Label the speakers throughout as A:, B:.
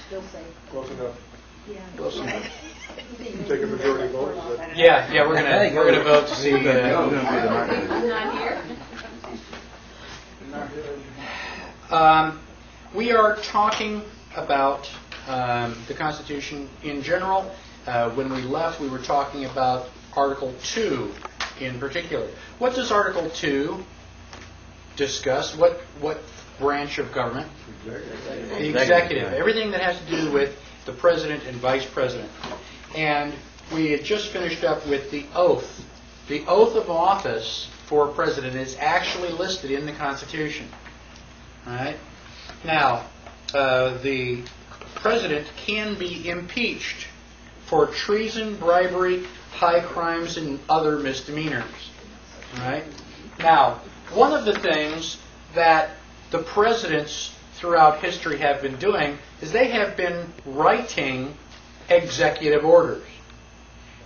A: Still safe.
B: Close enough.
A: Yeah.
B: Close enough. Take a majority vote.
C: Yeah, we're gonna vote to see.
A: I'm not here.
C: We are talking about the Constitution in general. When we left, we were talking about Article 2 in particular. What does Article 2 discuss? What branch of government? The executive. Everything that has to do with the president and vice president. And we had just finished up with the oath. The oath of office for president is actually listed in the Constitution. All right? Now, the president can be impeached for treason, bribery, high crimes, and other misdemeanors. All right? Now, one of the things that the presidents throughout history have been doing is they have been writing executive orders.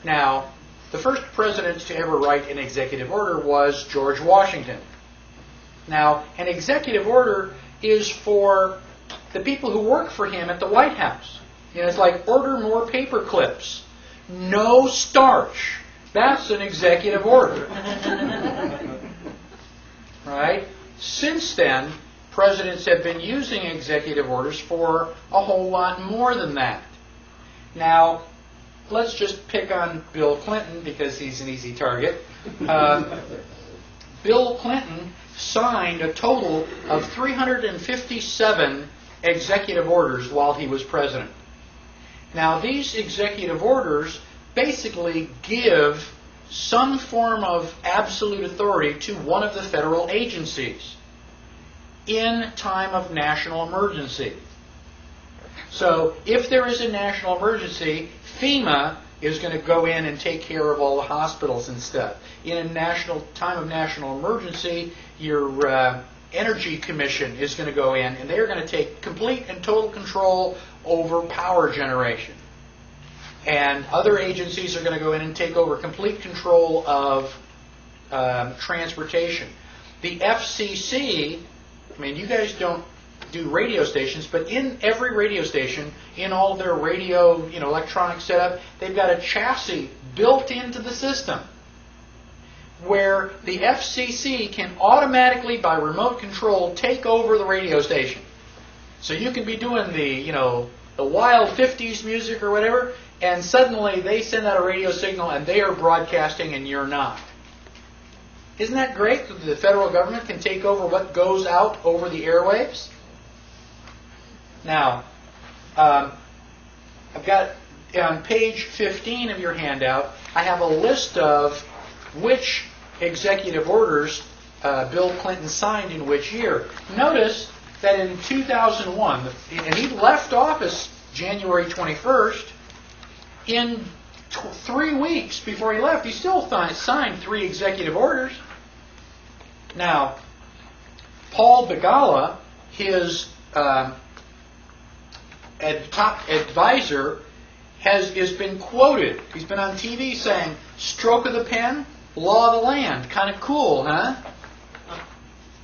C: Now, the first president to ever write an executive order was George Washington. Now, an executive order is for the people who work for him at the White House. It's like order more paper clips. No starch. That's an executive order. Right? Since then, presidents have been using executive orders for a whole lot more than that. Now, let's just pick on Bill Clinton because he's an easy target. Bill Clinton signed a total of 357 executive orders while he was president. Now, these executive orders basically give some form of absolute authority to one of the federal agencies in time of national emergency. So, if there is a national emergency, FEMA is going to go in and take care of all the hospitals and stuff. In a time of national emergency, your Energy Commission is going to go in, and they're going to take complete and total control over power generation. And other agencies are going to go in and take over complete control of transportation. The FCC, I mean, you guys don't do radio stations, but in every radio station, in all their radio, electronic setup, they've got a chassis built into the system where the FCC can automatically, by remote control, take over the radio station. So you can be doing the wild 50s music or whatever, and suddenly they send out a radio signal and they are broadcasting and you're not. Isn't that great that the federal government can take over what goes out over the airwaves? Now, I've got on page 15 of your handout, I have a list of which executive orders Bill Clinton signed in which year. Notice that in 2001, and he left office January 21st, in 3 weeks before he left, he still signed 3 executive orders. Now, Paul Begala, his top advisor, has been quoted. He's been on TV saying, "Stroke of the pen, law of the land." Kind of cool, huh?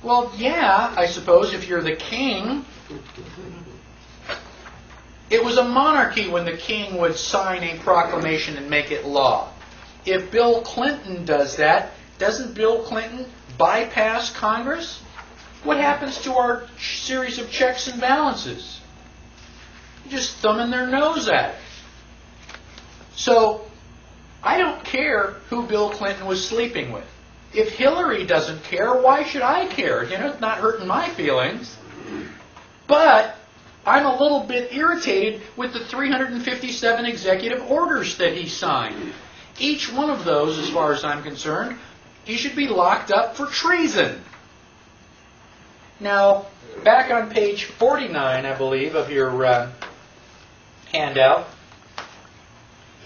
C: Well, yeah, I suppose if you're the king. It was a monarchy when the king would sign a proclamation and make it law. If Bill Clinton does that, doesn't Bill Clinton bypass Congress? What happens to our series of checks and balances? You're just thumbing their nose at it. So, I don't care who Bill Clinton was sleeping with. If Hillary doesn't care, why should I care? It's not hurting my feelings. But I'm a little bit irritated with the 357 executive orders that he signed. Each one of those, as far as I'm concerned, he should be locked up for treason. Now, back on page 49, I believe, of your handout,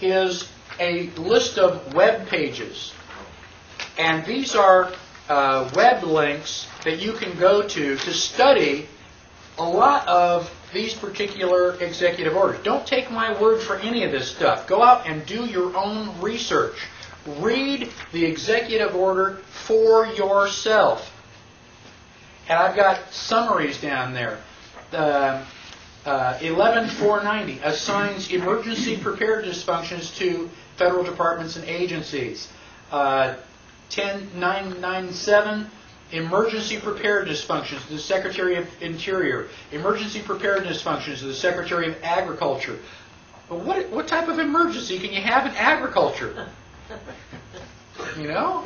C: is a list of web pages. And these are web links that you can go to study a lot of these particular executive orders. Don't take my word for any of this stuff. Go out and do your own research. Read the executive order for yourself. And I've got summaries down there. 11,490 assigns emergency preparedness functions to federal departments and agencies. 10,997 emergency preparedness functions to the Secretary of Interior. Emergency preparedness functions to the Secretary of Agriculture. But what type of emergency can you have in agriculture? You know?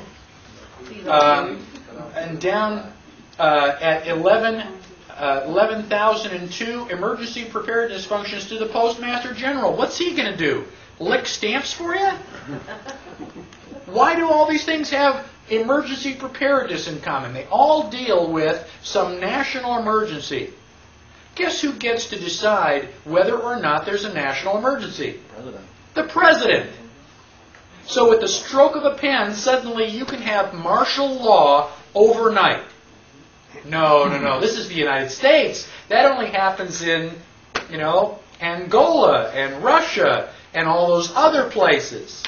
C: And down at 11,002 emergency preparedness functions to the Postmaster General. What's he going to do? Lick stamps for you? Why do all these things have emergency preparedness in common? They all deal with some national emergency. Guess who gets to decide whether or not there's a national emergency?
A: President.
C: The President. So with the stroke of a pen, suddenly you can have martial law overnight. No. This is the United States. That only happens in, Angola and Russia and all those other places.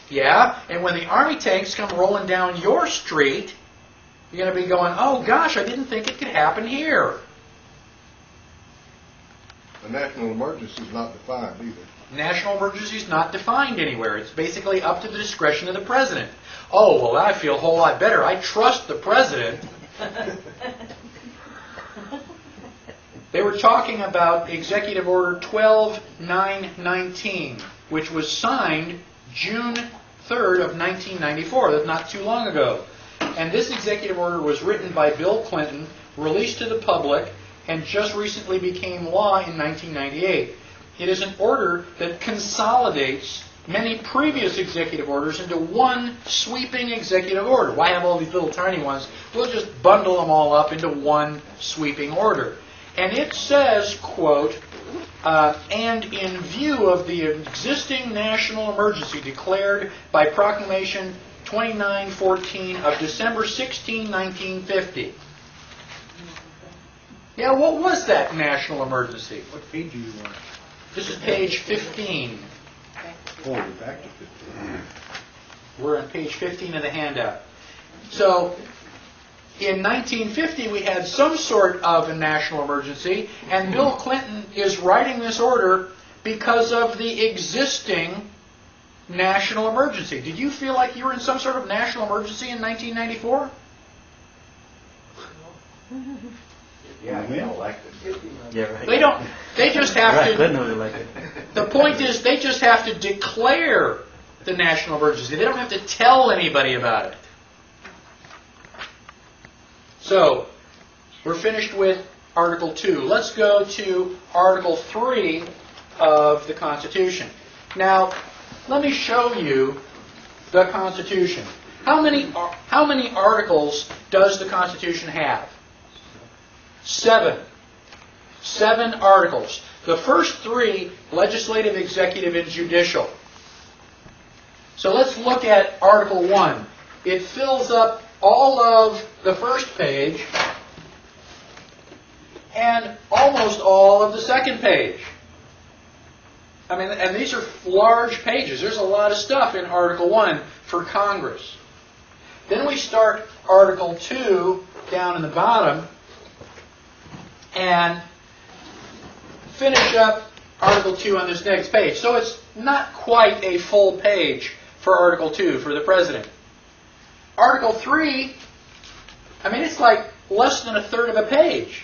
C: Yeah? And when the army tanks come rolling down your street, you're going to be going, oh gosh, I didn't think it could happen here.
B: The national emergency is not defined either.
C: National emergency is not defined anywhere. It's basically up to the discretion of the President. Oh, well, I feel a whole lot better. I trust the President. They were talking about Executive Order 12-919, which was signed June 3rd of 1994. That's not too long ago. And this executive order was written by Bill Clinton, released to the public, and just recently became law in 1998. It is an order that consolidates many previous executive orders into one sweeping executive order. Why have all these little tiny ones? We'll just bundle them all up into one sweeping order. And it says, quote, and in view of the existing national emergency declared by Proclamation 2914 of December 16, 1950. Yeah, what was that national emergency?
B: What page do you want?
C: This is page 15.
B: Oh, you're back to 15.
C: We're on page 15 of the handout. So, in 1950, we had some sort of a national emergency, and Bill Clinton is writing this order because of the existing national emergency. Did you feel like you were in some sort of national emergency in 1994?
A: Yeah, I got elected. Yeah, right.
C: They don't. They just have
A: Right,
C: to.
A: Clinton was elected.
C: The point is, they just have to declare the national emergency. They don't have to tell anybody about it. So, we're finished with Article 2. Let's go to Article 3 of the Constitution. Now, let me show you the Constitution. How many articles does the Constitution have? 7. 7 articles. The first 3, legislative, executive, and judicial. So let's look at Article 1. It fills up all of the first page and almost all of the second page. I mean, and these are large pages. There's a lot of stuff in Article 1 for Congress. Then we start Article 2 down in the bottom and finish up Article 2 on this next page. So it's not quite a full page for Article 2 for the President. Article 3, I mean, it's like less than a third of a page.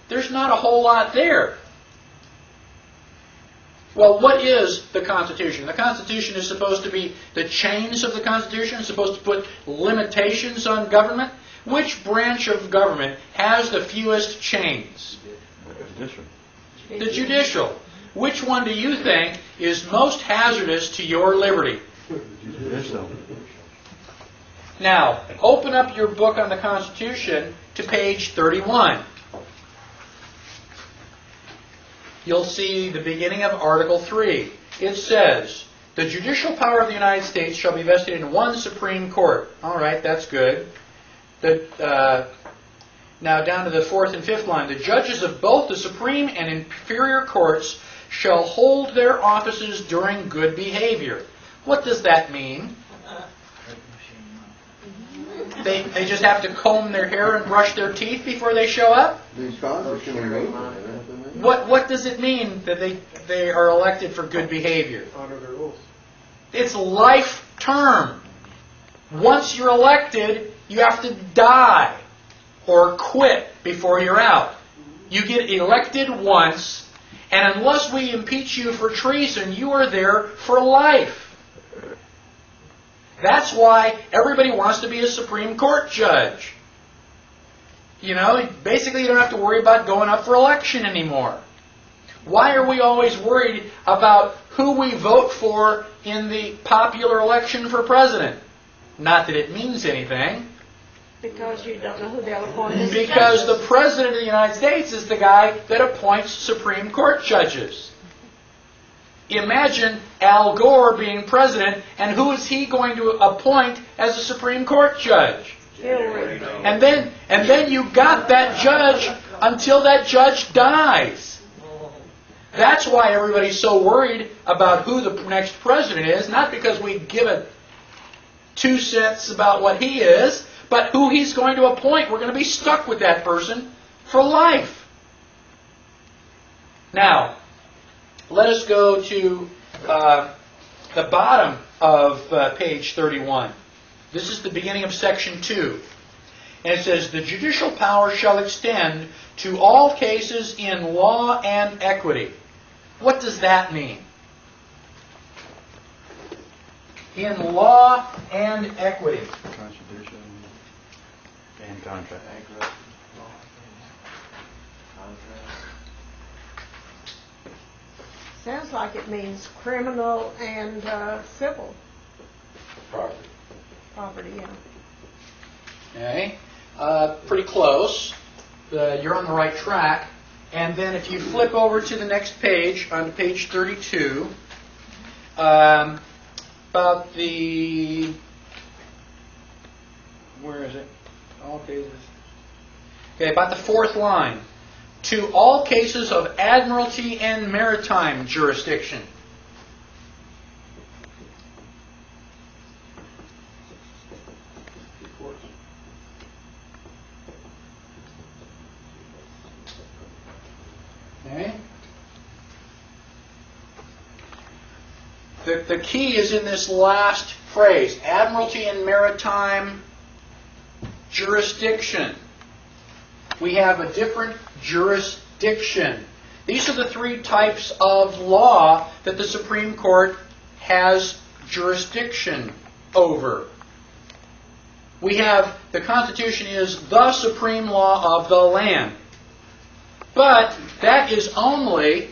C: There's not a whole lot there. Well, what is the Constitution? The Constitution is supposed to be the chains of the Constitution. It's supposed to put limitations on government. Which branch of government has the fewest chains?
A: Judicial.
C: The judicial. Which one do you think is most hazardous to your liberty?
A: Judicial.
C: Now, open up your book on the Constitution to page 31. You'll see the beginning of Article 3. It says, the judicial power of the United States shall be vested in one Supreme Court. All right, that's good. Now down to the 4th and 5th line. The judges of both the Supreme and inferior courts shall hold their offices during good behavior. What does that mean? They just have to comb their hair and brush their teeth before they show up?
B: These Congress can remove it.
C: What does it mean that they are elected for good behavior?
D: Honor their oath.
C: It's life term. Once you're elected, you have to die or quit before you're out. You get elected once, and unless we impeach you for treason, you are there for life. That's why everybody wants to be a Supreme Court judge. You know, basically you don't have to worry about going up for election anymore. Why are we always worried about who we vote for in the popular election for president? Not that it means anything.
E: Because you don't know who they'll appoint as
C: Because
E: judges.
C: the President of the United States is the guy that appoints Supreme Court judges. Imagine Al Gore being president, and who is he going to appoint as a Supreme Court judge?
E: Hillary.
C: And then you got that judge until that judge dies. That's why everybody's so worried about who the next president is, not because we give a 2 cents about what he is, but who he's going to appoint. We're going to be stuck with that person for life. Now, let us go to the bottom of page 31. This is the beginning of section 2. And it says, the judicial power shall extend to all cases in law and equity. What does that mean? In law and equity.
A: Constitution and contract.
E: Sounds like it means criminal and civil property, yeah.
C: Okay, pretty close. You're on the right track. And then if you flip over to the next page, on page 32, about the, where is it? All cases. Okay, about the 4th line. To all cases of admiralty and maritime jurisdiction. Okay. The key is in this last phrase, admiralty and maritime jurisdiction. We have a different jurisdiction. These are the 3 types of law that the Supreme Court has jurisdiction over. We have, the Constitution is the supreme law of the land. But that is only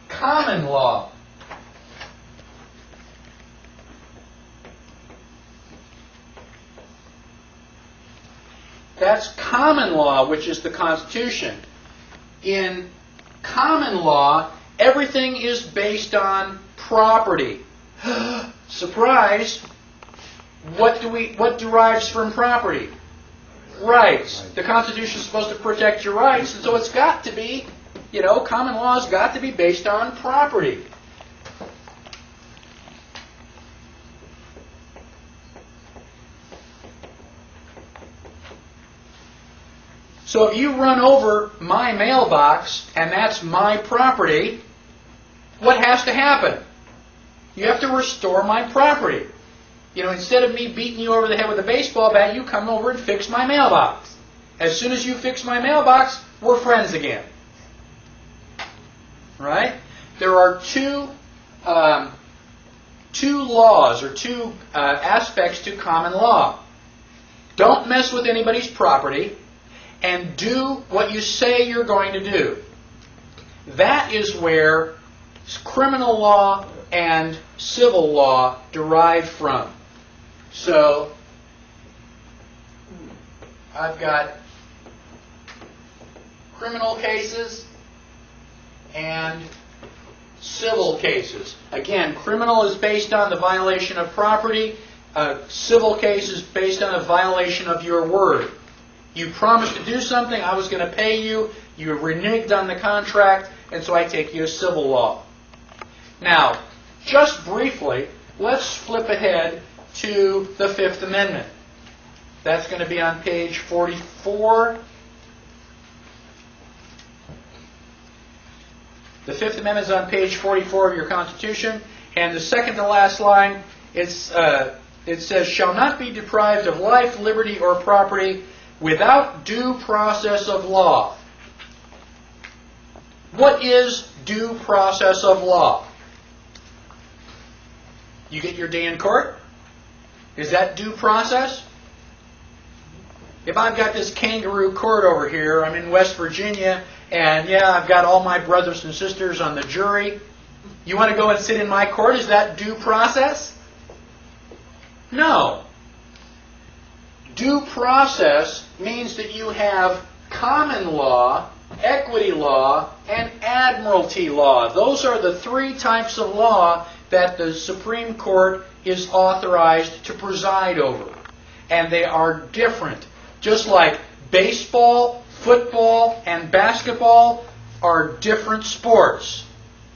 C: common law. That's common law, which is the Constitution. In common law, everything is based on property. Surprise! What derives from property? Rights. The Constitution is supposed to protect your rights, and so it's got to be, common law has got to be based on property. So if you run over my mailbox, and that's my property, what has to happen? You have to restore my property. Instead of me beating you over the head with a baseball bat, you come over and fix my mailbox. As soon as you fix my mailbox, we're friends again. Right? There are two laws, or two aspects to common law. Don't mess with anybody's property, and do what you say you're going to do. That is where criminal law and civil law derive from. So, I've got criminal cases and civil cases. Again, criminal is based on the violation of property. Civil case is based on a violation of your word. You promised to do something, I was going to pay you, you reneged on the contract, and so I take you to civil law. Now, just briefly, let's flip ahead to the Fifth Amendment. That's going to be on page 44. The Fifth Amendment is on page 44 of your Constitution, and the second to last line, it says, shall not be deprived of life, liberty, or property without due process of law. What is due process of law? You get your day in court? Is that due process? If I've got this kangaroo court over here, I'm in West Virginia, and yeah, I've got all my brothers and sisters on the jury. You want to go and sit in my court? Is that due process? No. Due process means that you have common law, equity law, and admiralty law. Those are the three types of law that the Supreme Court is authorized to preside over. And they are different. Just like baseball, football, and basketball are different sports.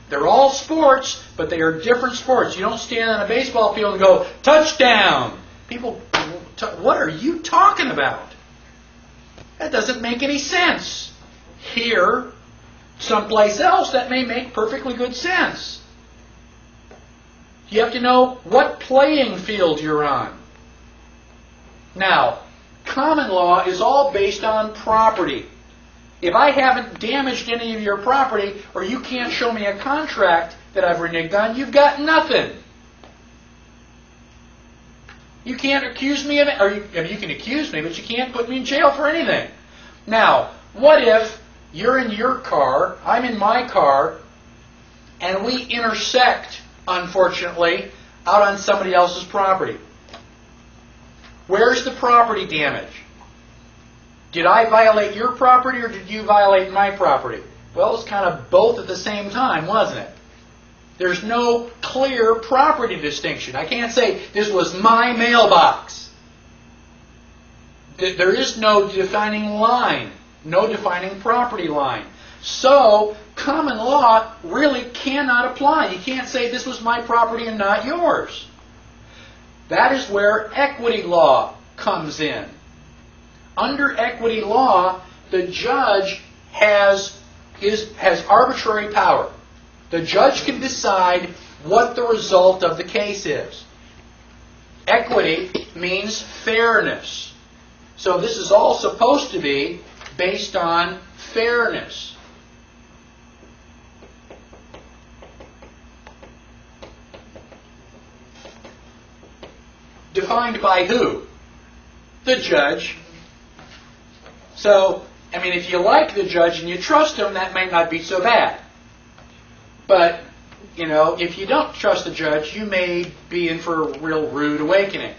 C: They're all sports, but they are different sports. You don't stand on a baseball field and go, touchdown! People, what are you talking about? That doesn't make any sense. Here, someplace else, that may make perfectly good sense. You have to know what playing field you're on. Now, common law is all based on property. If I haven't damaged any of your property, or you can't show me a contract that I've reneged on, you've got nothing. You can't accuse me of it, or you can accuse me, but you can't put me in jail for anything. Now, what if you're in your car, I'm in my car, and we intersect, unfortunately, out on somebody else's property? Where's the property damage? Did I violate your property or did you violate my property? Well, it's kind of both at the same time, wasn't it? There's no clear property distinction. I can't say this was my mailbox. There is no defining line, no defining property line. So, common law really cannot apply. You can't say this was my property and not yours. That is where equity law comes in. Under equity law, the judge has arbitrary power. The judge can decide what the result of the case is. Equity means fairness. So this is all supposed to be based on fairness. Defined by who? The judge. So, I mean, if you like the judge and you trust him, that might not be so bad. But, you know, if you don't trust the judge, you may be in for a real rude awakening.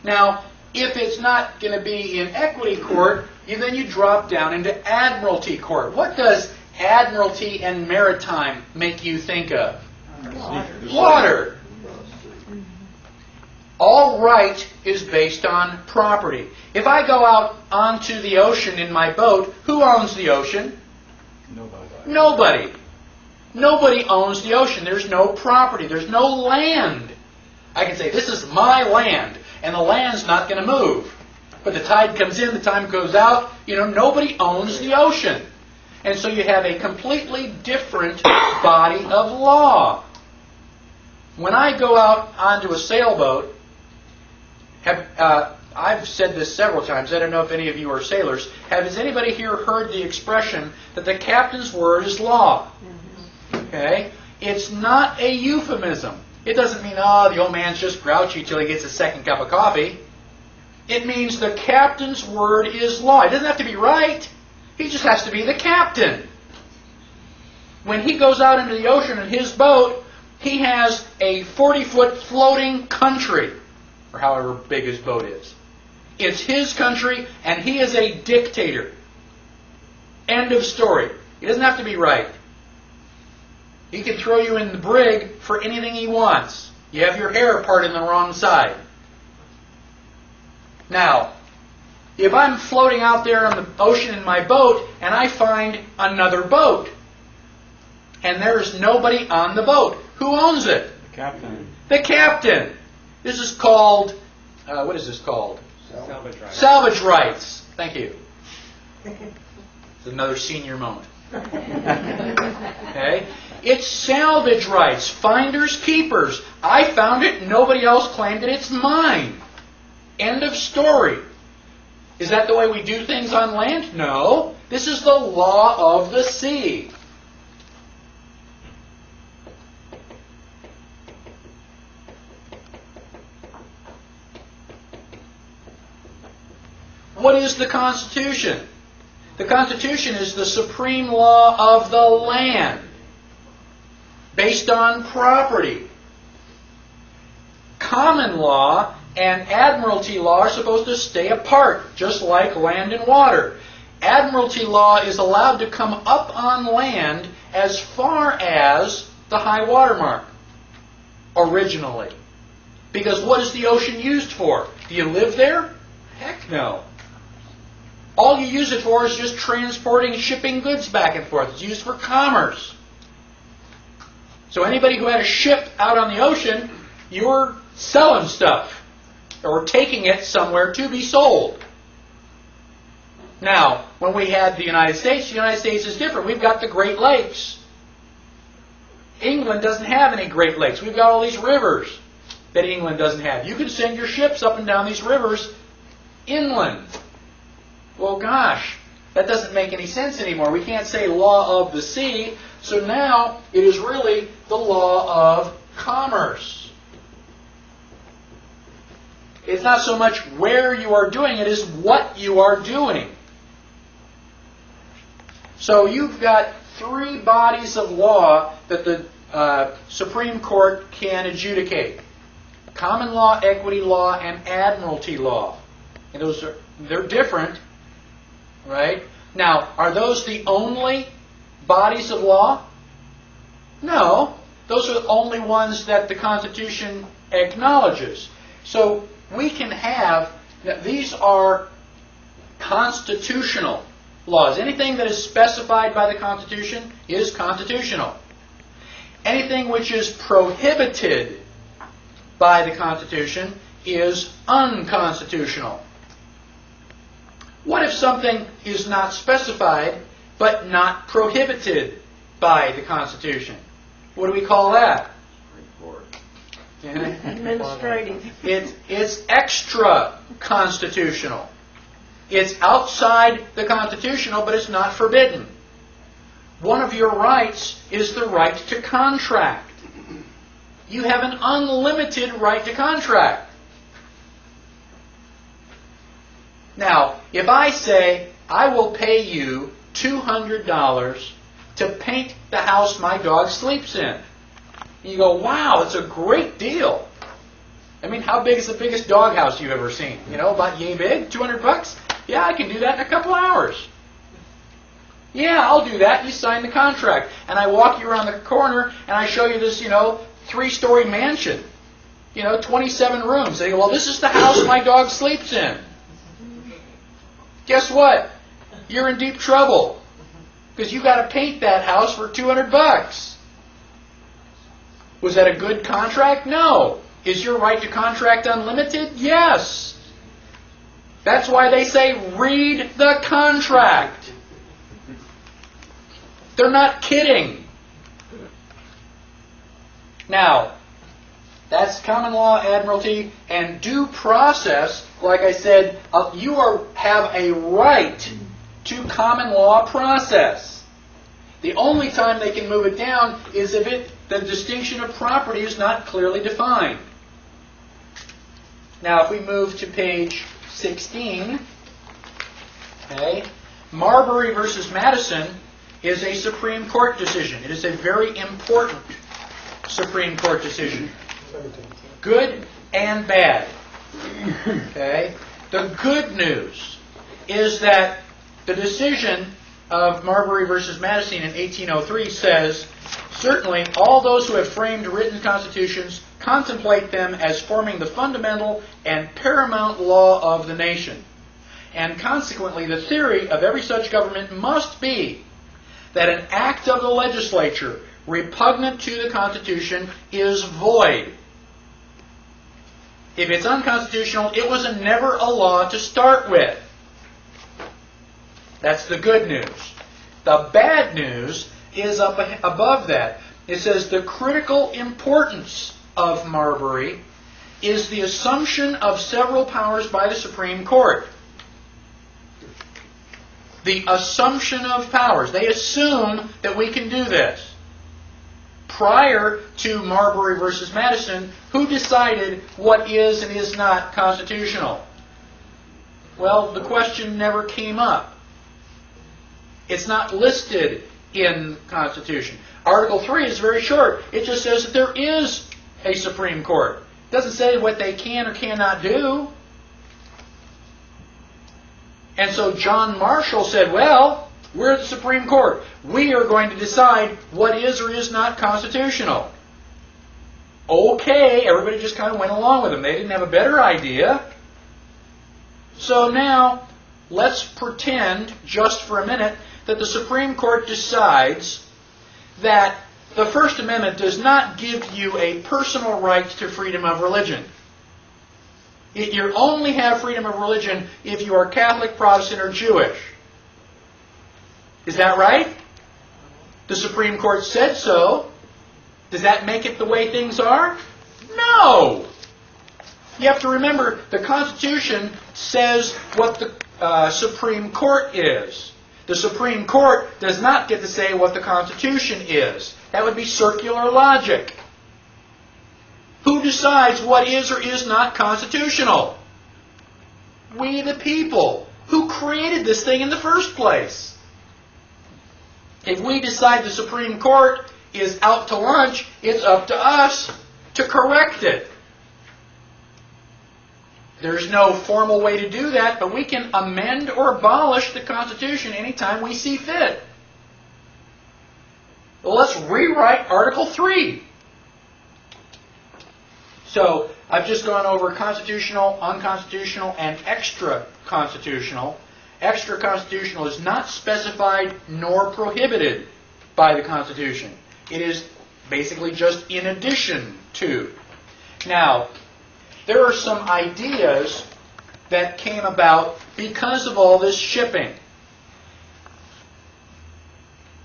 C: Now, if it's not going to be in equity court, then you drop down into admiralty court. What does admiralty and maritime make you think of? Water. All right is based on property. If I go out onto the ocean in my boat, who owns the ocean? Nobody. Nobody owns the ocean. There's no property. There's no land. I can say, this is my land, and the land's not going to move. But the tide comes in, the tide goes out. You know, nobody owns the ocean. And so you have a completely different body of law. When I go out onto a sailboat, I've said this several times. I don't know if any of you are sailors. Has anybody here heard the expression that the captain's word is law? Okay? It's not a euphemism. It doesn't mean, oh, the old man's just grouchy till he gets a second cup of coffee. It means the captain's word is law. It doesn't have to be right. He just has to be the captain. When he goes out into the ocean in his boat, he has a 40-foot floating country, or however big his boat is. It's his country, and he is a dictator. End of story. He doesn't have to be right. He can throw you in the brig for anything he wants. You have your hair parted on the wrong side. Now, if I'm floating out there on the ocean in my boat, and I find another boat, and there's nobody on the boat, who owns it?
A: The captain.
C: The captain. This is called, what is this called?
A: Salvage rights.
C: Salvage rights. Thank you. It's another senior moment. Okay? It's salvage rights, finders, keepers. I found it, nobody else claimed it, it's mine. End of story. Is that the way we do things on land? No. This is the law of the sea. What is the Constitution? The Constitution is the supreme law of the land, based on property. Common law and admiralty law are supposed to stay apart, just like land and water. Admiralty law is allowed to come up on land as far as the high water mark, originally. Because what is the ocean used for? Do you live there? Heck no. All you use it for is just transporting and shipping goods back and forth. It's used for commerce. So anybody who had a ship out on the ocean, you were selling stuff or taking it somewhere to be sold. Now, when we had the United States is different. We've got the Great Lakes. England doesn't have any Great Lakes. We've got all these rivers that England doesn't have. You can send your ships up and down these rivers inland. Well, gosh, that doesn't make any sense anymore. We can't say law of the sea, so now it is really the law of commerce. It's not so much where you are doing it, as what you are doing. So you've got three bodies of law that the Supreme Court can adjudicate. Common law, equity law, and admiralty law. And they're different. Right? Now, are those the only bodies of law? No. Those are the only ones that the Constitution acknowledges. So we can have, these are constitutional laws. Anything that is specified by the Constitution is constitutional. Anything which is prohibited by the Constitution is unconstitutional. What if something is not specified but not prohibited by the Constitution? What do we call that?
E: Administrative.
C: It's extra constitutional. It's outside the constitutional, but it's not forbidden. One of your rights is the right to contract. You have an unlimited right to contract. Now, if I say, I will pay you $200 to paint the house my dog sleeps in, you go, wow, it's a great deal. I mean, how big is the biggest dog house you've ever seen? You know, about yay big? $200? Yeah, I can do that in a couple hours. Yeah, I'll do that. You sign the contract. And I walk you around the corner and I show you this, 3-story mansion. 27 rooms. They go, well, this is the house my dog sleeps in. Guess what? You're in deep trouble. Because you've got to paint that house for $200. Was that a good contract? No. Is your right to contract unlimited? Yes. That's why they say, read the contract. They're not kidding. Now, that's common law, admiralty, and due process. Like I said, you have a right to common law process. The only time they can move it down is if the distinction of property is not clearly defined. Now, if we move to page 16, okay, Marbury versus Madison is a Supreme Court decision. It is a very important Supreme Court decision. Good and bad. Okay? The good news is that the decision of Marbury versus Madison in 1803 says, certainly all those who have framed written constitutions contemplate them as forming the fundamental and paramount law of the nation. And consequently, the theory of every such government must be that an act of the legislature repugnant to the Constitution is void. If it's unconstitutional, it was never a law to start with. That's the good news. The bad news is up above that. It says the critical importance of Marbury is the assumption of several powers by the Supreme Court. The assumption of powers. They assume that we can do this. Prior to Marbury versus Madison, who decided what is and is not constitutional? Well, the question never came up. It's not listed in the Constitution. Article 3 is very short. It just says that there is a Supreme Court. It doesn't say what they can or cannot do. And so John Marshall said, well, we're the Supreme Court. We are going to decide what is or is not constitutional. Okay, everybody just kind of went along with him. They didn't have a better idea. So now, let's pretend, just for a minute, that the Supreme Court decides that the First Amendment does not give you a personal right to freedom of religion. You only have freedom of religion if you are Catholic, Protestant, or Jewish. Is that right? The Supreme Court said so. Does that make it the way things are? No! You have to remember, the Constitution says what the Supreme Court is. The Supreme Court does not get to say what the Constitution is. That would be circular logic. Who decides what is or is not constitutional? We the people. Who created this thing in the first place? If we decide the Supreme Court is out to lunch, it's up to us to correct it. There's no formal way to do that, but we can amend or abolish the Constitution anytime we see fit. Well, let's rewrite Article 3. So, I've just gone over constitutional, unconstitutional, and extra-constitutional. Extra-constitutional is not specified nor prohibited by the Constitution. It is basically just in addition to. Now, there are some ideas that came about because of all this shipping.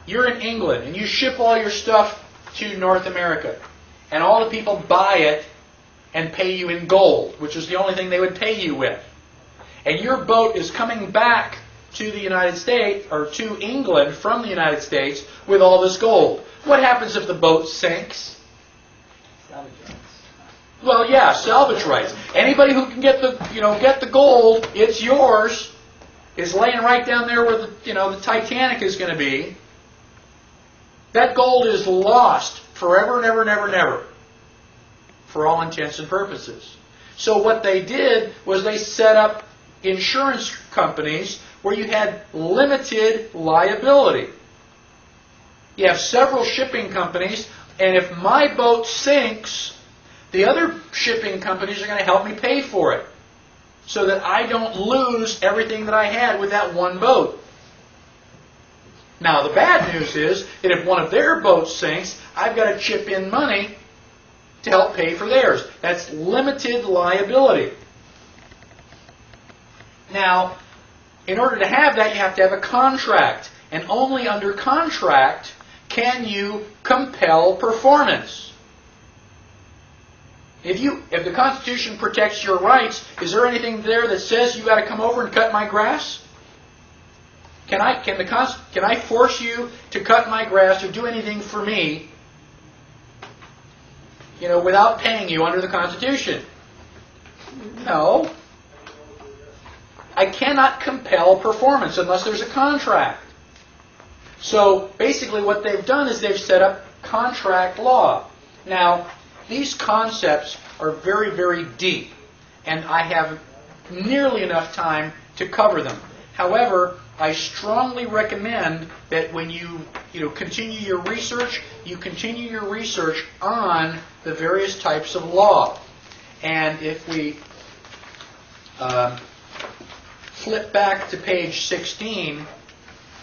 C: You're in England and you ship all your stuff to North America, and all the people buy it and pay you in gold, which is the only thing they would pay you with. And your boat is coming back to the United States, or to England from the United States, with all this gold. What happens if the boat sinks?
A: Salvage rights.
C: Well, yeah, salvage rights. Anybody who can get the gold, it's yours. It's laying right down there where the Titanic is going to be. That gold is lost forever and ever and ever and ever, for all intents and purposes. So what they did was they set up insurance companies where you had limited liability. You have several shipping companies, and if my boat sinks, the other shipping companies are going to help me pay for it, so that I don't lose everything that I had with that one boat. Now, the bad news is that if one of their boats sinks, I've got to chip in money to help pay for theirs. That's limited liability. Now, in order to have that, you have to have a contract. And only under contract can you compel performance. If the Constitution protects your rights, is there anything there that says you got to come over and cut my grass? Can I force you to cut my grass or do anything for me, without paying you under the Constitution? No. I cannot compel performance unless there's a contract. So basically what they've done is they've set up contract law. Now, these concepts are very, very deep, and I have nearly enough time to cover them. However, I strongly recommend that when you continue your research, you continue your research on the various types of law. And if we flip back to page 16,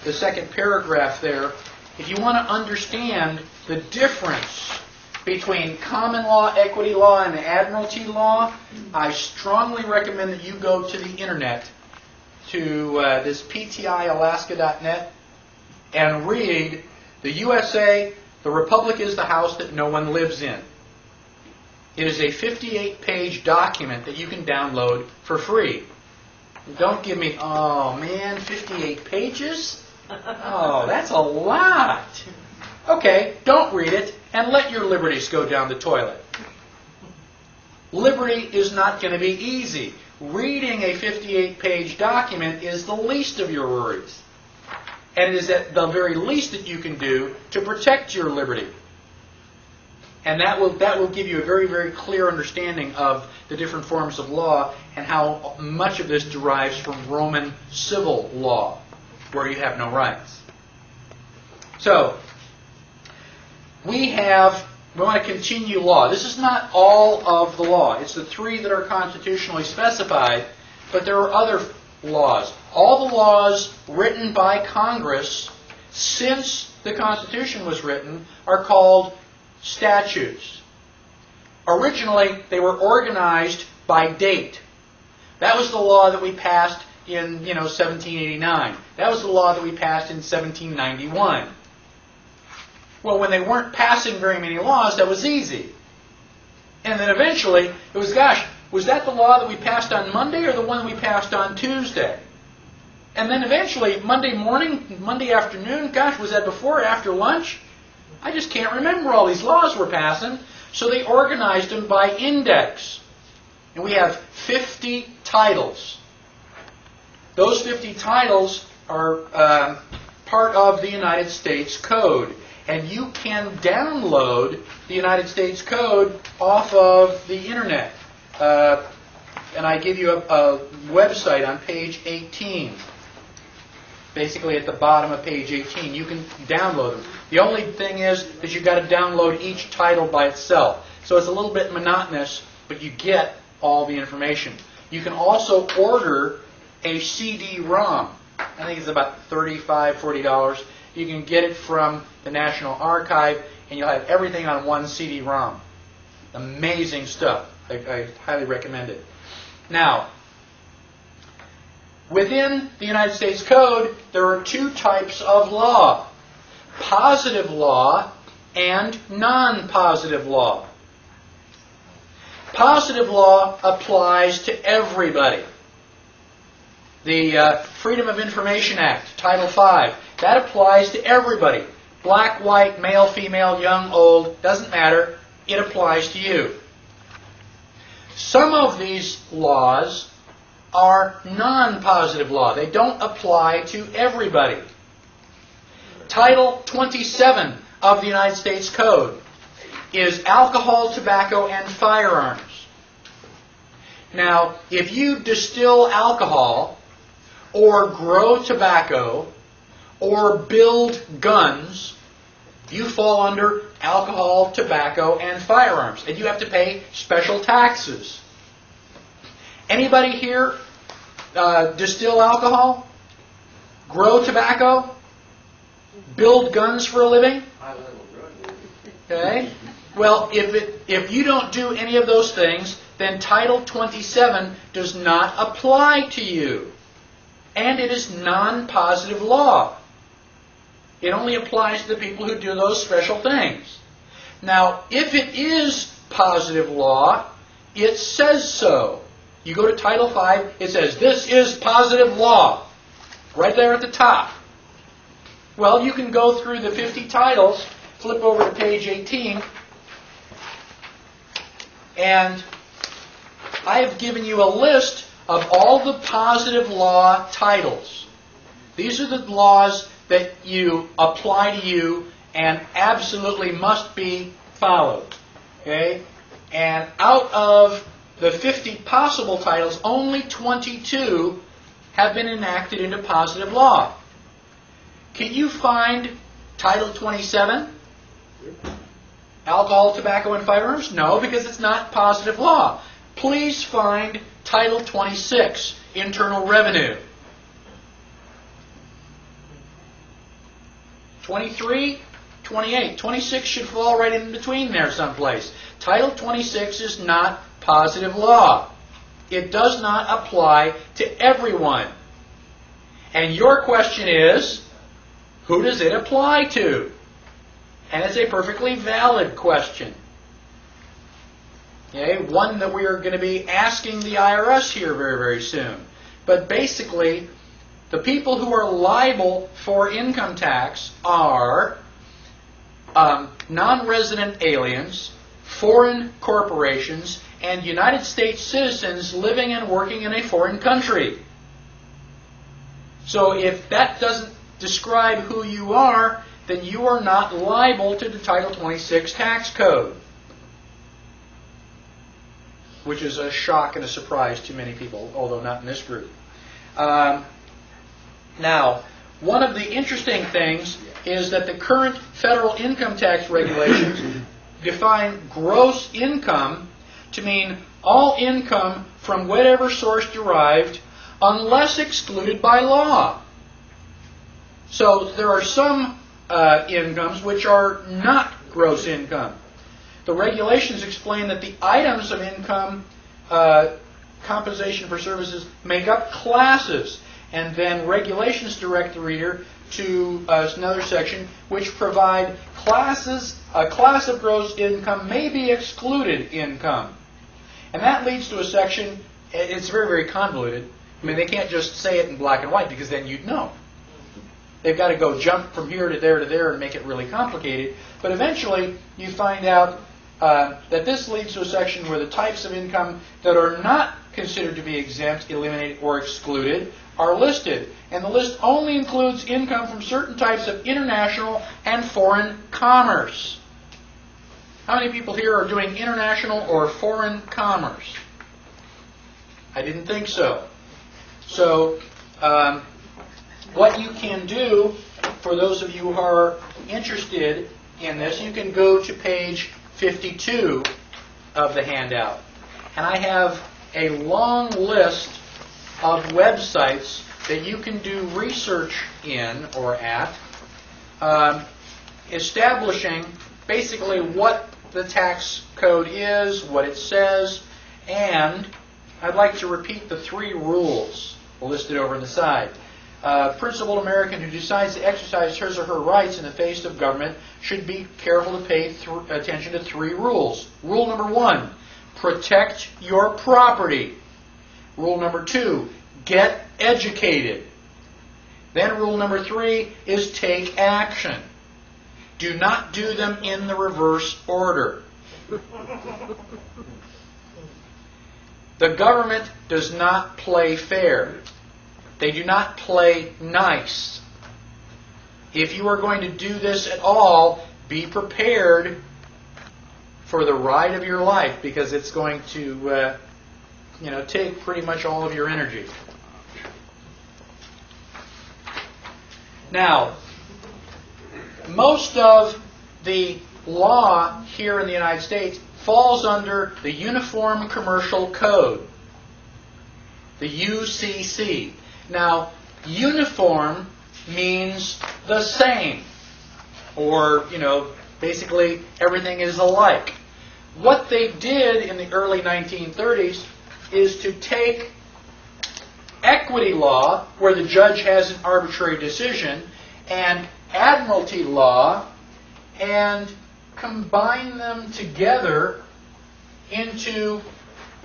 C: the second paragraph there, if you want to understand the difference between common law, equity law, and admiralty law, I strongly recommend that you go to the internet, to this ptialaska.net, and read the USA, the Republic is the house that no one lives in. It is a 58-page document that you can download for free. Don't give me, oh man, 58 pages? Oh, that's a lot. Okay, don't read it and let your liberties go down the toilet. Liberty is not going to be easy. Reading a 58-page document is the least of your worries. And it is at the very least that you can do to protect your liberty. And that will give you a very, very clear understanding of the different forms of law and how much of this derives from Roman civil law, where you have no rights. So, we want to continue law. This is not all of the law. It's the 3 that are constitutionally specified, but there are other laws. All the laws written by Congress since the Constitution was written are called statutes. Originally, they were organized by date. That was the law that we passed in 1789. That was the law that we passed in 1791. Well, when they weren't passing very many laws, that was easy. And then eventually, it was, gosh, was that the law that we passed on Monday or the one that we passed on Tuesday? And then eventually, Monday morning, Monday afternoon, gosh, was that before or after lunch? I just can't remember all these laws we're passing. So they organized them by index. And we have 50 titles. Those 50 titles are part of the United States Code. And you can download the United States Code off of the internet. And I give you a website on page 18. Basically at the bottom of page 18. You can download them. The only thing is that you've got to download each title by itself. So it's a little bit monotonous, but you get all the information. You can also order a CD-ROM. I think it's about $35, $40. You can get it from the National Archive, and you'll have everything on one CD-ROM. Amazing stuff. I highly recommend it. Now, within the United States Code, there are 2 types of law. Positive law and non-positive law. Positive law applies to everybody. The Freedom of Information Act, Title V, that applies to everybody. Black, white, male, female, young, old, doesn't matter. It applies to you. Some of these laws are non-positive law. They don't apply to everybody. Title 27 of the United States Code is alcohol, tobacco, and firearms. Now, if you distill alcohol, or grow tobacco, or build guns, you fall under alcohol, tobacco, and firearms. And you have to pay special taxes. Anybody here distill alcohol? Grow tobacco? Build guns for a living? Okay. Well, if you don't do any of those things, then Title 27 does not apply to you. And it is non-positive law. It only applies to the people who do those special things. Now, if it is positive law, it says so. You go to Title V, it says, this is positive law. Right there at the top. Well, you can go through the 50 titles, flip over to page 18, and I have given you a list of all the positive law titles. These are the laws that you apply to you and absolutely must be followed. Okay? And out of the 50 possible titles, only 22 have been enacted into positive law. Can you find Title 27? Alcohol, tobacco, and firearms? No, because it's not positive law. Please find Title 26, Internal Revenue. 23, 28. 26 should fall right in between there someplace. Title 26 is not positive law. It does not apply to everyone. And your question is, Who does it apply to? And it's a perfectly valid question. Okay, one that we are going to be asking the IRS here very, very soon. But basically, the people who are liable for income tax are non-resident aliens, foreign corporations, and United States citizens living and working in a foreign country. So if that doesn't describe who you are, then you are not liable to the Title 26 tax code, which is a shock and a surprise to many people, although not in this group. Now, one of the interesting things is that the current federal income tax regulations define gross income to mean all income from whatever source derived unless excluded by law. So there are some incomes which are not gross income. The regulations explain that the items of income compensation for services make up classes, and then regulations direct the reader to another section which provide classes. A class of gross income may be excluded income. And that leads to a section, it's very, very convoluted. I mean, they can't just say it in black and white because then you'd know. They've got to go jump from here to there and make it really complicated. But eventually you find out that this leads to a section where the types of income that are not considered to be exempt, eliminated, or excluded are listed. And the list only includes income from certain types of international and foreign commerce. How many people here are doing international or foreign commerce? I didn't think so. So, what you can do, for those of you who are interested in this, you can go to page 52 of the handout. And I have a long list of websites that you can do research in or at, establishing basically what the tax code is, what it says, and I'd like to repeat the 3 rules listed over on the side. Principled American who decides to exercise his or her rights in the face of government should be careful to pay attention to 3 rules. Rule number 1, protect your property. Rule number 2, get educated. Then rule number 3 is take action. Do not do them in the reverse order. The government does not play fair. They do not play nice. If you are going to do this at all, be prepared for the ride of your life, because it's going to take pretty much all of your energy. Now, most of the law here in the United States falls under the Uniform Commercial Code, the UCC. Now, uniform means the same, or, basically everything is alike. What they did in the early 1930s is to take equity law, where the judge has an arbitrary decision, and admiralty law, and combine them together into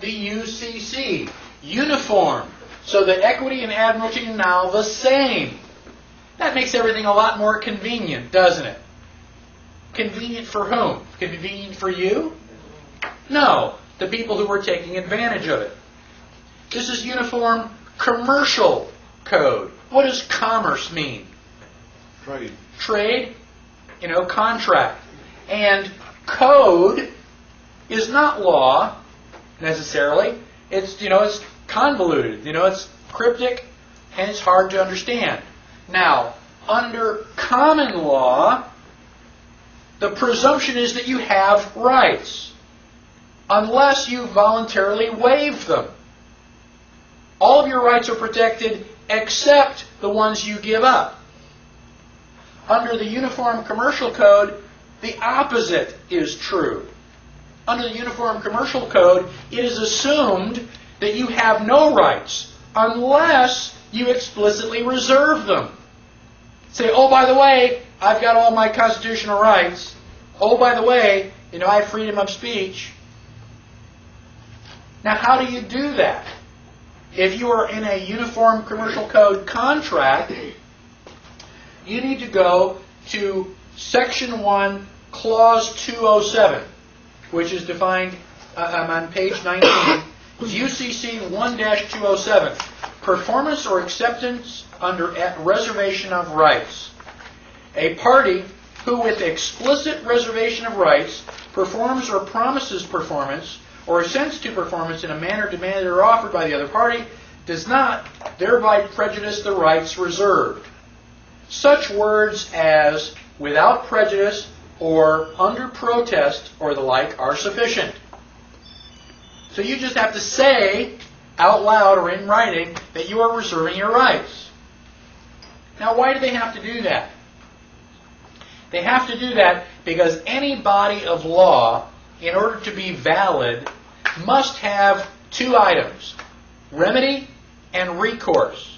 C: the UCC, uniform. So that equity and admiralty are now the same. That makes everything a lot more convenient, doesn't it? Convenient for whom? Convenient for you? No, the people who were taking advantage of it. This is Uniform Commercial Code. What does commerce mean?
B: Trade.
C: Trade, contract. And code is not law, necessarily. It's, it's convoluted. It's cryptic and it's hard to understand. Now, under common law, the presumption is that you have rights, unless you voluntarily waive them. All of your rights are protected except the ones you give up. Under the Uniform Commercial Code, the opposite is true. Under the Uniform Commercial Code, it is assumed that you have no rights unless you explicitly reserve them. say, oh, by the way, I've got all my constitutional rights. Oh, by the way, I have freedom of speech. Now, how do you do that? If you are in a Uniform Commercial Code contract, you need to go to Section 1, Clause 207, which is defined on page 19. UCC 1-207, performance or acceptance under reservation of rights. A party who with explicit reservation of rights performs or promises performance or assents to performance in a manner demanded or offered by the other party does not thereby prejudice the rights reserved. Such words as without prejudice or under protest or the like are sufficient. So you just have to say out loud or in writing that you are reserving your rights. Now, why do they have to do that? They have to do that because any body of law, in order to be valid, must have two items: remedy and recourse.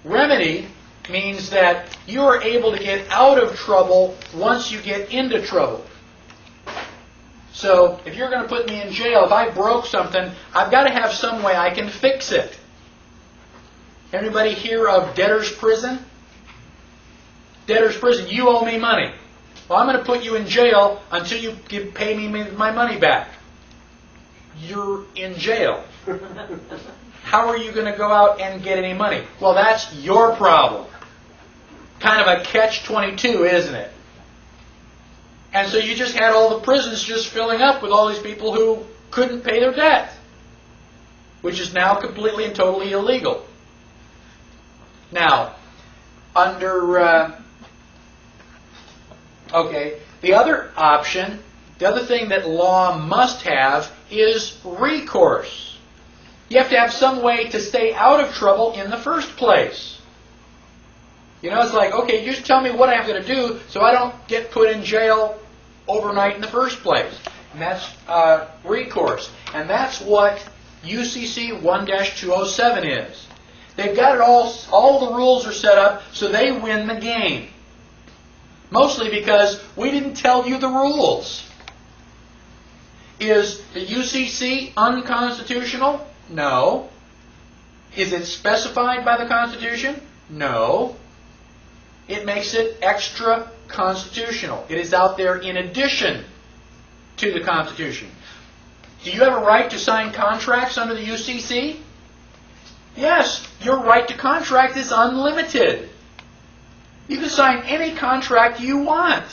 C: Remedy means that you are able to get out of trouble once you get into trouble. So if you're going to put me in jail, if I broke something, I've got to have some way I can fix it. Anybody hear of debtor's prison? Debtor's prison, you owe me money. Well, I'm going to put you in jail until you pay me my money back. You're in jail. How are you going to go out and get any money? Well, that's your problem. Kind of a catch-22, isn't it? And so you just had all the prisons just filling up with all these people who couldn't pay their debt, which is now completely and totally illegal. Now, under... the other option, the other thing that law must have is recourse. You have to have some way to stay out of trouble in the first place. It's like, okay, just tell me what I have to do so I don't get put in jail overnight in the first place. And that's recourse. And that's what UCC 1-207 is. They've got it all the rules are set up so they win the game. Mostly because we didn't tell you the rules. Is the UCC unconstitutional? No. Is it specified by the Constitution? No. It makes it extra constitutional. It is out there in addition to the Constitution. Do you have a right to sign contracts under the UCC? Yes, your right to contract is unlimited. You can sign any contract you want.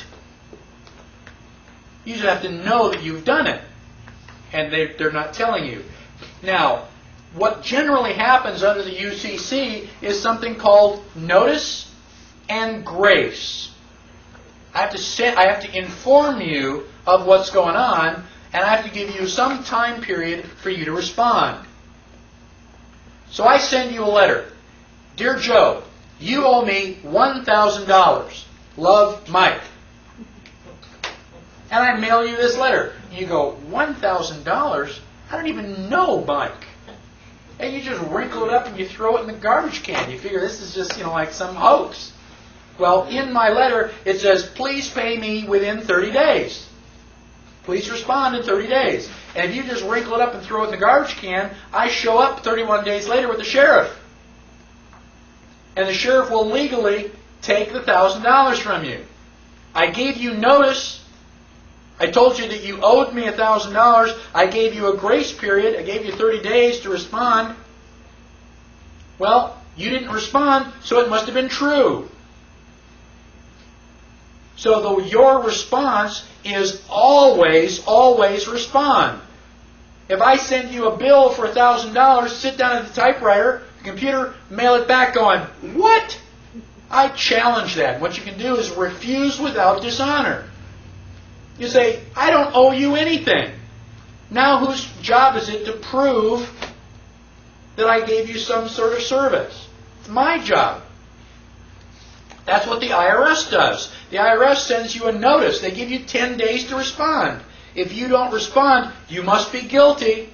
C: You just have to know that you've done it. And they're not telling you. Now, what generally happens under the UCC is something called notice and grace. I have to inform you of what's going on, and I have to give you some time period for you to respond. So I send you a letter. Dear Joe, you owe me $1,000. Love, Mike. And I mail you this letter. You go, $1,000? I don't even know Mike. And you just wrinkle it up and you throw it in the garbage can. You figure this is just, like some hoax. Well, in my letter, it says, please pay me within 30 days. Please respond in 30 days. And if you just wrinkle it up and throw it in the garbage can, I show up 31 days later with the sheriff. And the sheriff will legally take the $1,000 from you. I gave you notice. I told you that you owed me $1,000. I gave you a grace period. I gave you 30 days to respond. Well, you didn't respond, so it must have been true. So your response is always, always respond. If I send you a bill for $1,000, sit down at the typewriter, the computer, mail it back going, what? I challenge that. What you can do is refuse without dishonor. You say, I don't owe you anything. Now whose job is it to prove that I gave you some sort of service? It's my job. That's what the IRS does. The IRS sends you a notice. They give you 10 days to respond. If you don't respond, you must be guilty.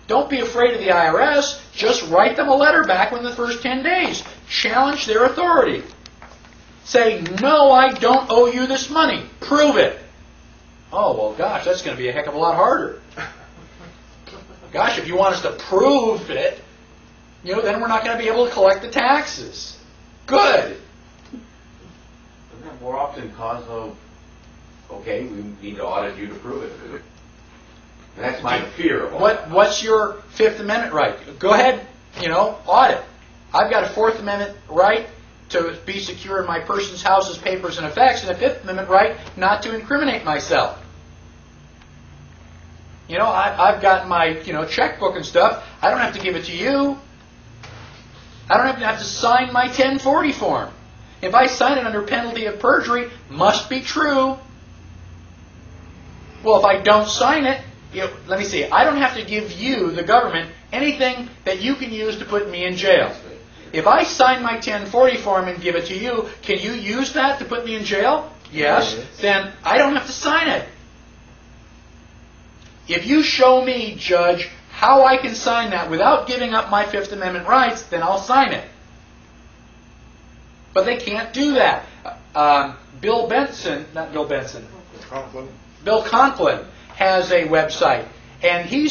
C: Don't be afraid of the IRS. Just write them a letter back within the first 10 days. challenge their authority. Say, no, I don't owe you this money. Prove it. Oh, well, gosh, that's going to be a heck of a lot harder. Gosh, if you want us to prove it, then we're not going to be able to collect the taxes. Good.
A: Doesn't that more often cause of, okay, we need to audit you to prove it? And that's my fear of all that.
C: What's your Fifth Amendment right? Go ahead, audit. I've got a Fourth Amendment right to be secure in my person's, house's, papers, and effects, and a Fifth Amendment right not to incriminate myself. I've got my, checkbook and stuff. I don't have to give it to you. I don't even have to sign my 1040 form. If I sign it under penalty of perjury, must be true. Well, if I don't sign it, let me see. I don't have to give you, the government, anything that you can use to put me in jail. If I sign my 1040 form and give it to you, can you use that to put me in jail? Yes. Then I don't have to sign it. If you show me, Judge, how I can sign that without giving up my Fifth Amendment rights, then I'll sign it. But they can't do that. Bill Conklin has a website, and he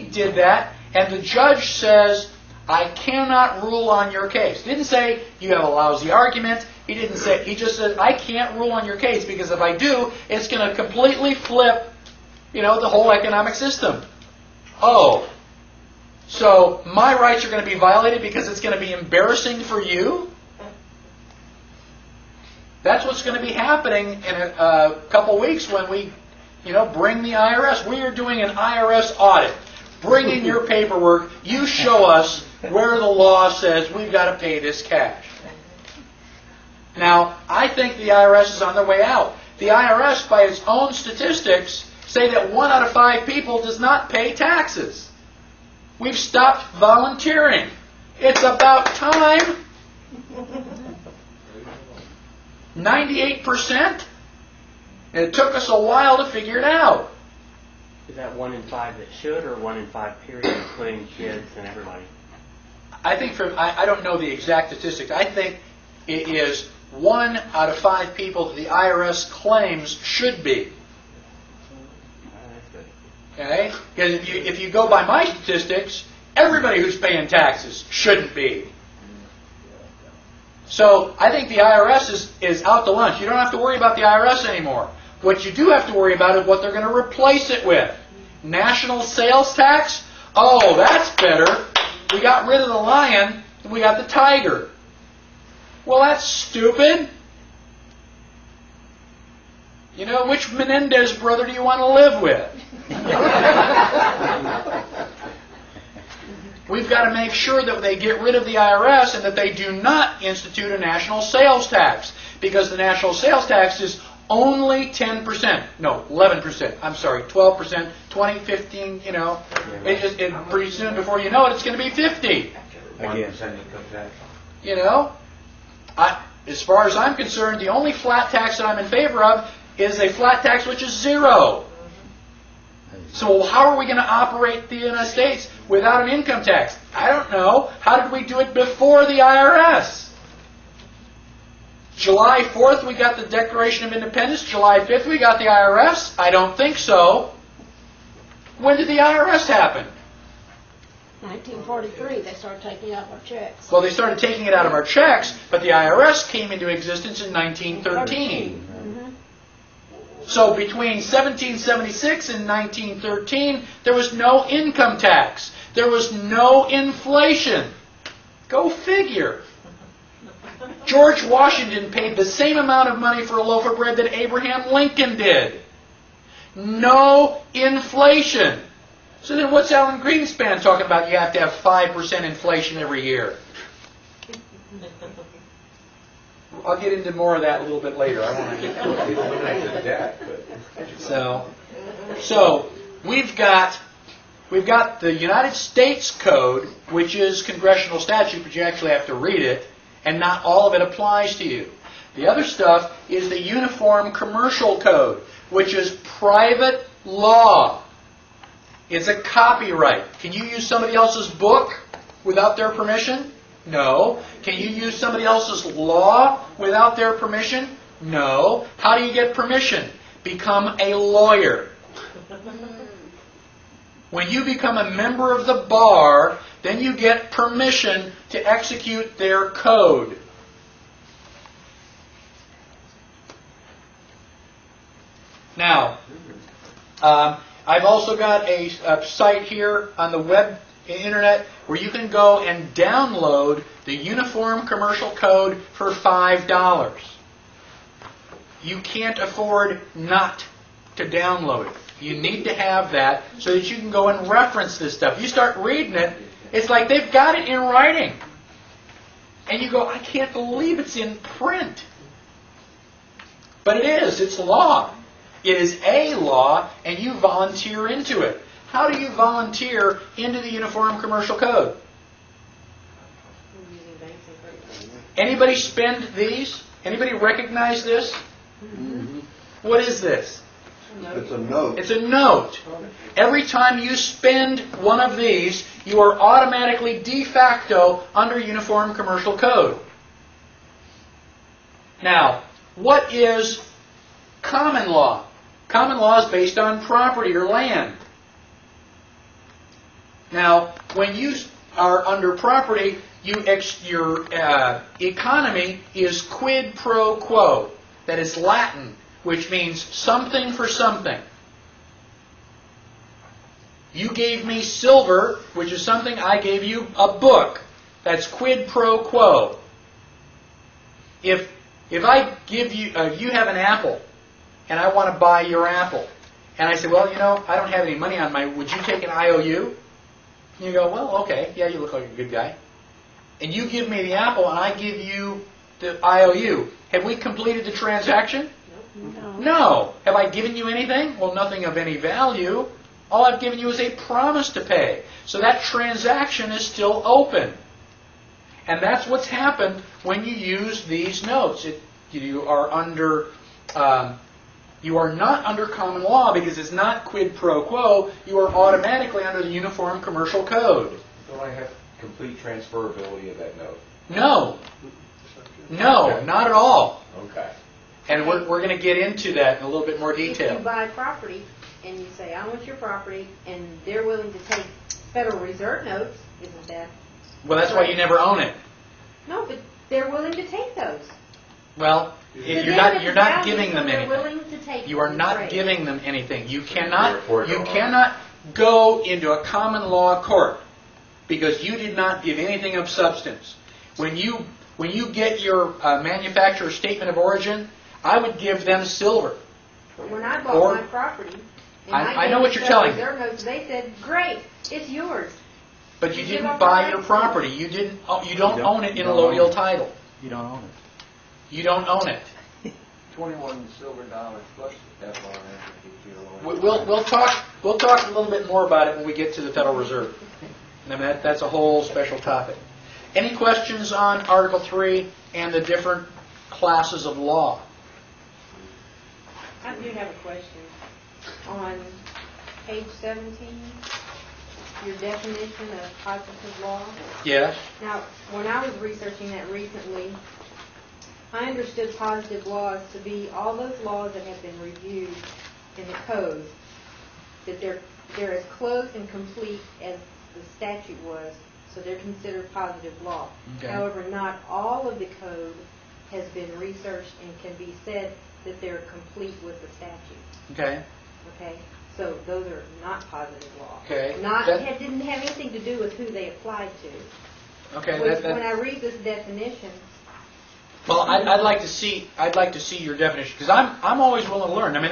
C: did that, and the judge says, I cannot rule on your case. He didn't say you have a lousy argument. He just said, I can't rule on your case, because if I do, it's going to completely flip, the whole economic system. Oh, so my rights are going to be violated because it's going to be embarrassing for you? That's what's going to be happening in a couple weeks when we, bring the IRS. We are doing an IRS audit. Bring in your paperwork. You show us where the law says we've got to pay this cash. Now, I think the IRS is on their way out. The IRS, by its own statistics, say that 1 out of 5 people does not pay taxes. We've stopped volunteering. It's about time. 98%? And it took us a while to figure it out.
D: Is that 1 in 5 that should, or 1 in 5 period, including kids and everybody?
C: I think I don't know the exact statistics. I think it is 1 out of 5 people that the IRS claims should be. Okay? Because if you go by my statistics, everybody who's paying taxes shouldn't be. So I think the IRS is out to lunch. You don't have to worry about the IRS anymore. What you do have to worry about is what they're going to replace it with. National sales tax? Oh, that's better. We got rid of the lion, and we got the tiger. Well, that's stupid. Which Menendez brother do you want to live with? We've got to make sure that they get rid of the IRS and that they do not institute a national sales tax, because the national sales tax is only 10%. No, 11%. I'm sorry, 12%, 20, 15, pretty soon, before you know it, it's going to be 50.
A: 1% income tax.
C: As far as I'm concerned, the only flat tax that I'm in favor of is a flat tax which is 0. So how are we going to operate the United States without an income tax? I don't know. How did we do it before the IRS? July 4th, we got the Declaration of Independence. July 5th, we got the IRS? I don't think so. When did the IRS happen?
E: 1943, they started taking out our checks.
C: Well, they started taking it out of our checks, but the IRS came into existence in 1913. So between 1776 and 1913, there was no income tax. There was no inflation. Go figure. George Washington paid the same amount of money for a loaf of bread that Abraham Lincoln did. No inflation. So then what's Alan Greenspan talking about? You have to have 5% inflation every year. I'll get into more of that a little bit later. I want to get to it. So we've got the United States Code, which is congressional statute, but you actually have to read it, and not all of it applies to you. The other stuff is the Uniform Commercial Code, which is private law. It's a copyright. Can you use somebody else's book without their permission? No. Can you use somebody else's law without their permission? No. How do you get permission? Become a lawyer. When you become a member of the bar, then you get permission to execute their code. Now, I've also got a site here on the web internet where you can go and download the Uniform Commercial Code for $5. You can't afford not to download it. You need to have that so that you can go and reference this stuff. You start reading it, it's like they've got it in writing. And you go, I can't believe it's in print. But it is. It's law. It is a law, and you volunteer into it. How do you volunteer into the Uniform Commercial Code? Anybody spend these? Anybody recognize this?
B: Mm-hmm.
C: What is this?
B: It's a note.
C: It's a note. Every time you spend one of these, you are automatically de facto under Uniform Commercial Code. Now, what is common law? Common law is based on property or land. Now, when you are under property, your economy is quid pro quo. That is Latin, which means something for something. You gave me silver, which is something. I gave you a book. That's quid pro quo. If I give you, you have an apple, and I want to buy your apple, and I say, well, you know, I don't have any money on my, would you take an IOU? And you go, well, okay, yeah, you look like a good guy. And you give me the apple, and I give you the IOU. Have we completed the transaction?
E: No.
C: No. Have I given you anything? Well, nothing of any value. All I've given you is a promise to pay. So that transaction is still open. And that's what's happened when you use these notes. You are under, you are not under common law because it's not quid pro quo. You are automatically under the Uniform Commercial Code.
A: Don't I have complete transferability of that note?
C: No. No, not at all.
A: Okay.
C: And we're going to get into that in a little bit more
F: If
C: detail.
F: you buy property and you say, I want your property, and they're willing to take Federal Reserve notes, isn't that?
C: Well, that's why you never own it.
F: No, but they're willing to take those.
C: Well,
F: To
C: you're
F: them,
C: not
F: it's
C: you're not
F: value,
C: giving them
F: they're
C: anything.
F: willing to take
C: You are
F: them
C: not
F: trade.
C: giving them anything. You
A: Therefore,
C: cannot go into a common law court because you did not give anything of substance. When you get your manufacturer's statement of origin, I would give them silver.
F: But when I bought
C: Or-
F: my property, and
C: I
F: gave
C: know what
F: them
C: you're
F: Federal
C: telling me.
F: Reserve notes, they said, great, it's yours.
C: But you
F: You give
C: didn't
F: up
C: buy
F: your
C: your
F: rights.
C: property. You don't own it in
G: you
C: a
G: don't own
C: allodial
G: it.
C: title.
G: You don't own it.
C: You don't own it.
G: 21 silver dollars plus that bar.
C: We'll talk a little bit more about it when we get to the Federal Reserve. I mean, that's a whole special topic. Any questions on Article 3 and the different classes of law?
F: I do have a question. On page 17, your definition of positive law.
C: Yes.
F: Now, when I was researching that recently, I understood positive laws to be all those laws that have been reviewed in the code, that they're as close and complete as the statute was, so they're considered positive law.
C: Okay.
F: However, not all of the code has been researched and can be said that they're complete with the statute.
C: Okay.
F: Okay? So those are not positive law.
C: Okay.
F: Didn't have anything to do with who they applied to.
C: Okay.
F: Which, when I read this definition,
C: Well, I'd like to see your definition because I'm always willing to learn. I mean,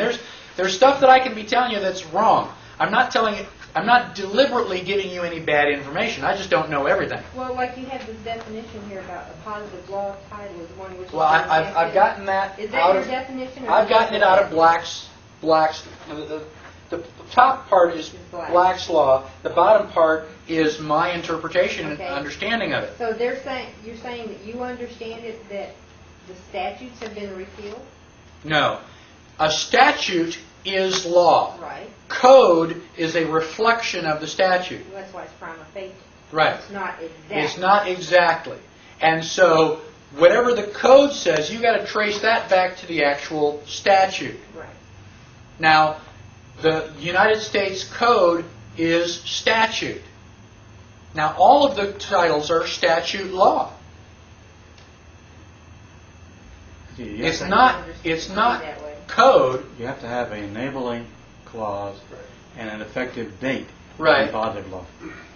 C: there's stuff that I can be telling you that's wrong. I'm not deliberately giving you any bad information. I just don't know everything.
F: well, like you have this definition here about a positive law title is one which.
C: Well, I've gotten that
F: Is that
C: out
F: your
C: of
F: definition? Or
C: I've
F: is
C: gotten
F: that
C: it out of
F: the-
C: Black's. The top part is Black's law. The bottom part is my interpretation
F: Okay.
C: and understanding of it.
F: So you're saying that you understand it that the statutes have been repealed,
C: No, a statute is law.
F: right?
C: Code is a reflection of the statute.
F: That's why it's prima facie.
C: Right.
F: It's not exact.
C: It's not exactly. And so whatever the code says, you got to trace that back to the actual statute.
F: Right.
C: Now, the United States Code is statute. Now, all of the titles are statute law. It's not
F: that way.
C: code.
H: You have to have an enabling clause and an effective date.
C: Right.
H: In positive law.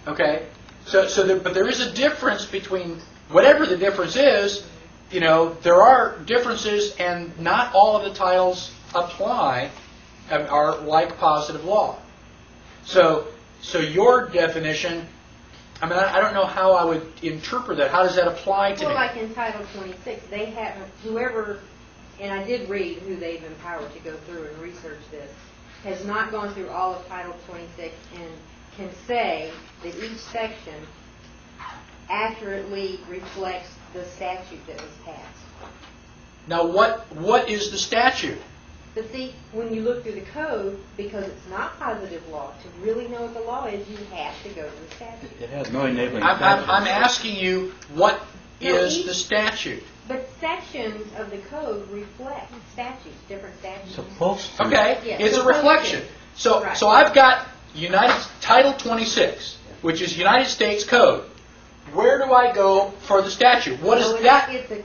C: Okay? But there is a difference between, whatever the difference is, you know, there are differences, and not all of the titles apply, are like positive law. So your definition, I mean, I don't know how I would interpret that. How does that apply to
F: Well,
C: me?
F: like in Title 26, they have, whoever, and I did read who they've empowered to go through and research this, has not gone through all of Title 26 and can say that each section accurately reflects the statute that was passed.
C: Now, what is the statute?
F: But see, when you look through the code, because it's not positive law, to really know what the law is, you have to go to the statute.
H: It has no enabling
C: I'm
H: statute.
C: asking you, what
F: No,
C: is
F: each-
C: the statute?
F: But sections of the code reflect statutes, different statutes.
H: Supposed to.
C: Okay,
F: Yeah,
C: it's a
F: supposed
C: reflection.
F: to.
C: So
F: Right.
C: so I've got Title 26, which is United States Code. Where do I go for the statute? What is
F: So
C: that?
F: It's a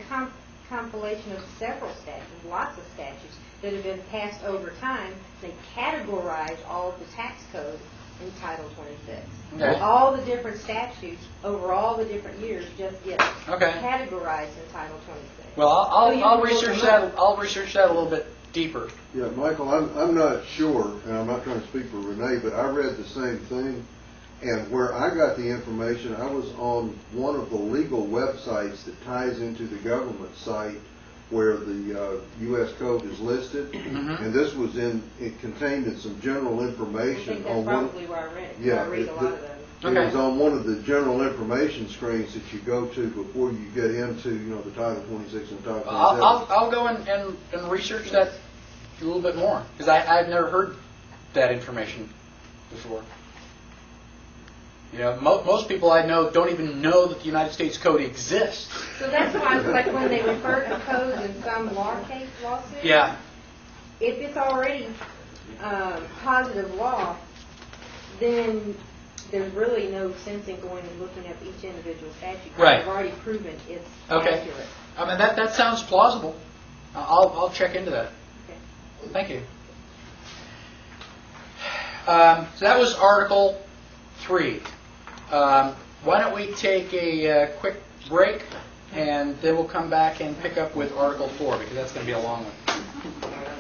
F: compilation of several statutes, lots of statutes that have been passed over time. They categorize all of the tax code in Title 26.
C: Okay.
F: All the different statutes over all the different years just get
C: Okay.
F: categorized in Title 26.
C: Well,
F: So you
C: I'll
F: can
C: research
F: look
C: that.
F: them up.
C: I'll research that a little bit deeper.
B: Yeah, Michael, I'm not sure, and I'm not trying to speak for Renee, but I read the same thing, and where I got the information, I was on one of the legal websites that ties into the government site where the U.S. Code is listed, and this was it contained in some general
F: I
B: information
F: think
B: on
F: that's
B: one.
F: probably where I read it.
B: Yeah,
F: I read a lot of those.
B: It
C: Okay.
B: was on one of the general information screens that you go to before you get into, the Title 26 and Title 27.
C: I'll go and research that a little bit more, because I've never heard that information before. You know, most people I know don't even know that the United States Code exists.
F: So that's why, like, when they refer to codes in some lawsuits,
C: Yeah.
F: if it's already positive law, then there's really no sense in going and looking at each individual statute.
C: Right.
F: They've already proven it's
C: Okay.
F: accurate.
C: I mean, that sounds plausible. I'll check into that.
F: Okay.
C: Thank you. So that was Article 3. Why don't we take a quick break, and then we'll come back and pick up with Article 4, because that's going to be a long one.